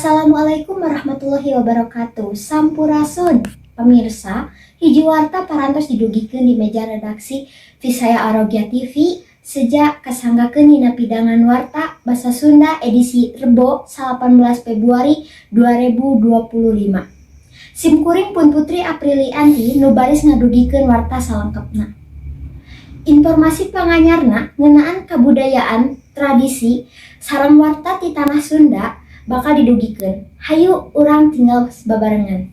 Assalamualaikum warahmatullahi wabarakatuh. Sampurasun, pemirsa. Hiji warta parantos didugikeun di meja redaksi Visaya Arogya TV sejak kasanggakeun dina pidangan warta Basa Sunda edisi Rebo 18 Februari 2025. Simkuring pun Putri Aprilianti nu baris ngadugikeun warta salengkepna. Informasi panganyarna ngeunaan kabudayaan, tradisi, sareng warta ti tanah Sunda bakal didugikeun. Hayu urang tinggal babarengan.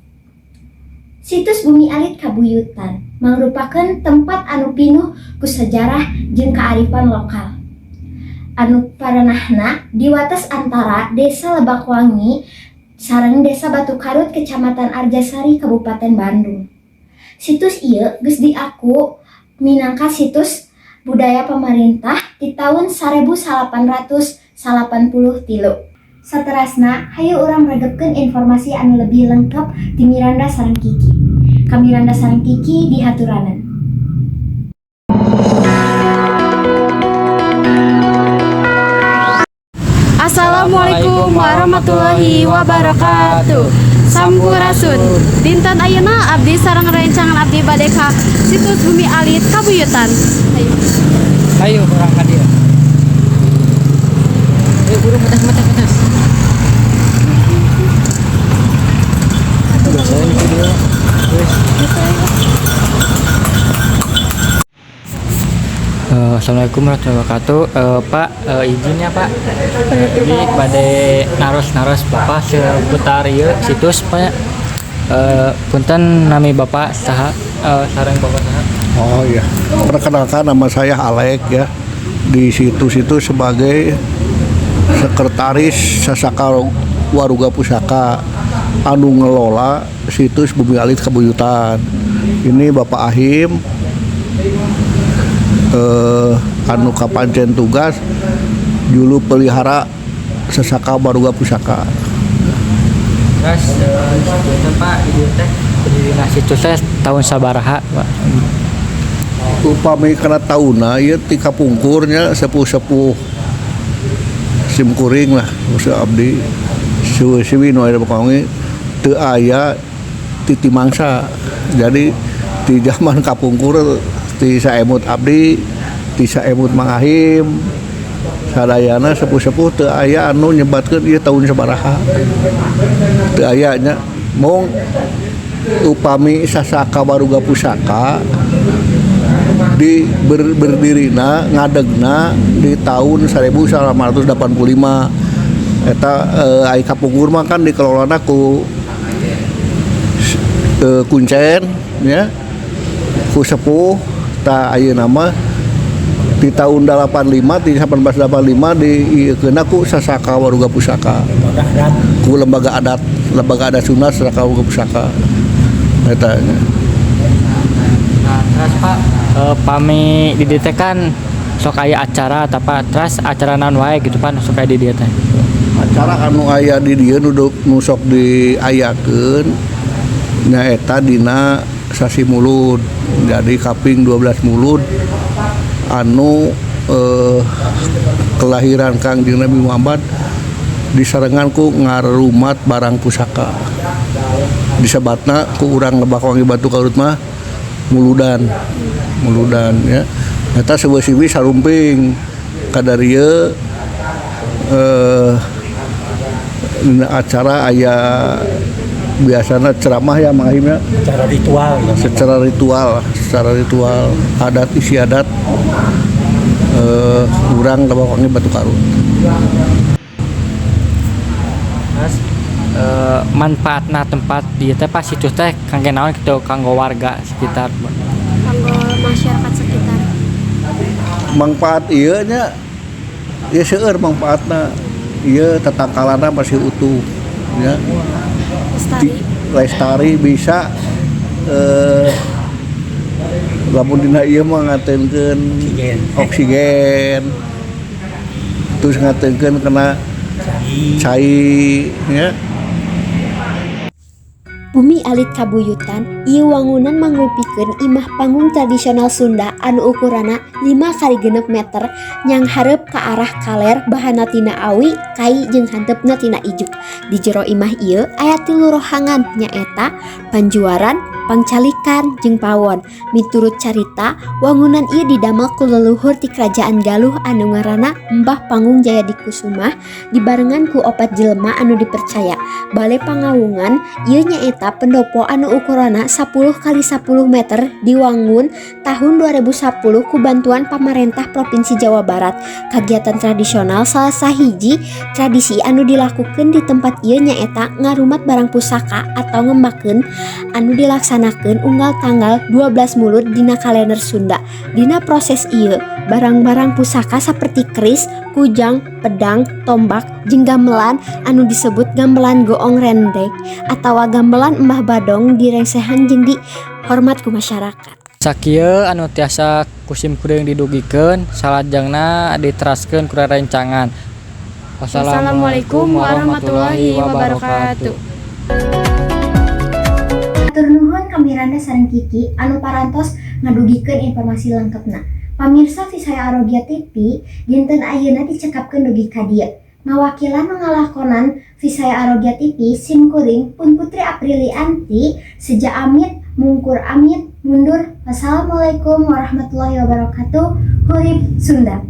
Situs Bumi Alit Kabuyutan mangrupakeun tempat anu pinuh ku sajarah jeung kaarifan lokal. Anu paranahna di wates antara Desa Lebakwangi sareng Desa Batu Karut Kecamatan Arjasari Kabupaten Bandung. Situs ieu geus diaku minangka situs budaya pemerintah di tahun 1883. Saterasna, hayu urang regepkeun informasi anu lebih lengkap di Miranda sareng Kiki. Ka Miranda sareng Kiki dihaturanan. Assalamualaikum warahmatullahi wabarakatuh. Sampurasun. Dinten ayeuna abdi sareng rencangan abdi bade ka Situs Bumi Alit Kabuyutan. Ayo urang ka dieu. Buru metas. Assalamualaikum warahmatullahi wabarakatuh. Pak, izinnya Pak. Jadi pada naros Bapak seputar ieu situs Pak. Punten nami Bapak saha sareng Bapak saha? Oh iya, perkenalkan nama saya Alek ya. Di situs itu sebagai sekretaris Sasaka Waruga Pusaka anu ngelola situs Bumi Alit Kabuyutan. Ini Bapak Ahim anu kapancen tugas julu pelihara Sasaka Waruga Pusaka. Terus Pak di teh berdirinya situsnya tahun sabaraha Pak? Upami kana tauna ieu ti kapungkurnya sepuh-sepuh simkuring lah usaha abdi siwi nu aya Bakwangi teu aya titi mangsa. Jadi di zaman kapungkur ti saemut abdi ti saemut Mang Ahim sadayana sepuh-sepuh teu aya anu nyebatkeun ieu taun sabaraha. Teu aya nya mung upami Sasaka Waruga Pusaka di berdirina ngadegna di tahun 1885 eta ai kapungkur mah kan dikelolana ku kuncen ya ku sepuh ta ayeuna mah di tahun 85 di 1885 diekeunna ku Sasaka Waruga Pusaka ku lembaga adat Sunda Sasaka Waruga Pusaka eta nya. Nah, terus Pak pami di dieu teh kan sok aya acara terus acara naon wae gitu Pak supaya di dieu teh. Acara anu aya di dieu nu sok diayakeun nyaeta dina sasi Mulud. Jadi kaping 12 Mulud anu kelahiran Kangjeng Nabi Muhammad disarengan ku ngarumat barang pusaka. Disebatna ku urang Lebakwangi Batu Karut mah Muludan ya. Eta sebuah siwi sarumping kadarieu acara aya biasana ceramah ya Mang Ahim ya. Secara ritual adat istiadat urang Lebakwangi Batu Karut. Terus manfaatna tempat di teh pas situs teh kangge naon kitu kanggo warga sekitar Kanggo masyarakat sekitar. Manfaat ieu nya ya seueur manfaatna ieu tatangkalana masih utuh ya. Lestari bisa lamun dina ieu mah ngatenkeun oksigen. Terus ngatenkeun kena cai ya. Bumi Alit Kabuyutan Ieu wangunan mangrupikeun imah panggung tradisional Sunda anu ukurana 5x6 meter nyang hareup ka arah kaler bahana tina awi, kai jeung hantepna tina ijuk. Di jero imah ieu aya 3 rohangan nyaeta Panjuaran, Pangcalikan, jeung Pawon. Miturut carita, wangunan ieu didamel ku leluhur ti Kerajaan Galuh anu ngaranna Mbah Panggung Jayadikusumah dibarengan ku 4 jelema anu dipercaya. Bale Pangawungan ieu nyaeta pendopo anu ukurana 10x10 meter diwangun tahun 2010 ku bantuan pamarentah Provinsi Jawa Barat. Kagiatan tradisional salah sahiji tradisi anu dilakukeun di tempat ieu nyaeta ngarumat barang pusaka atau ngembakeun anu dilaksanakeun unggal tanggal 12 Mulud dina kalender Sunda. Dina proses ieu barang-barang pusaka saperti keris, kujang, pedang, tombak, jeung gamelan anu disebut gamelan goong rendek atawa gamelan Embah Badong direngsehan jeung dihormat ku masyarakat. Sakieu anu tiasa kusim kuring didugikeun salajengna diteraskeun ku rerencangan. Wassalamualaikum warahmatullahi wabarakatuh. Hatur nuhun ka Miranda sareng Kiki anu parantos ngadugikeun informasi lengkapna. Pamirsa Visaya Arogia TV dinten ayeuna dicekapkeun dugi ka dieu. Ngawakilan ngalakonan Visaya Arogia TV simkuring pun Putri Aprilianti seja amit mungkur amit mundur. Wassalamualaikum warahmatullahi wabarakatuh. Hurip Sunda.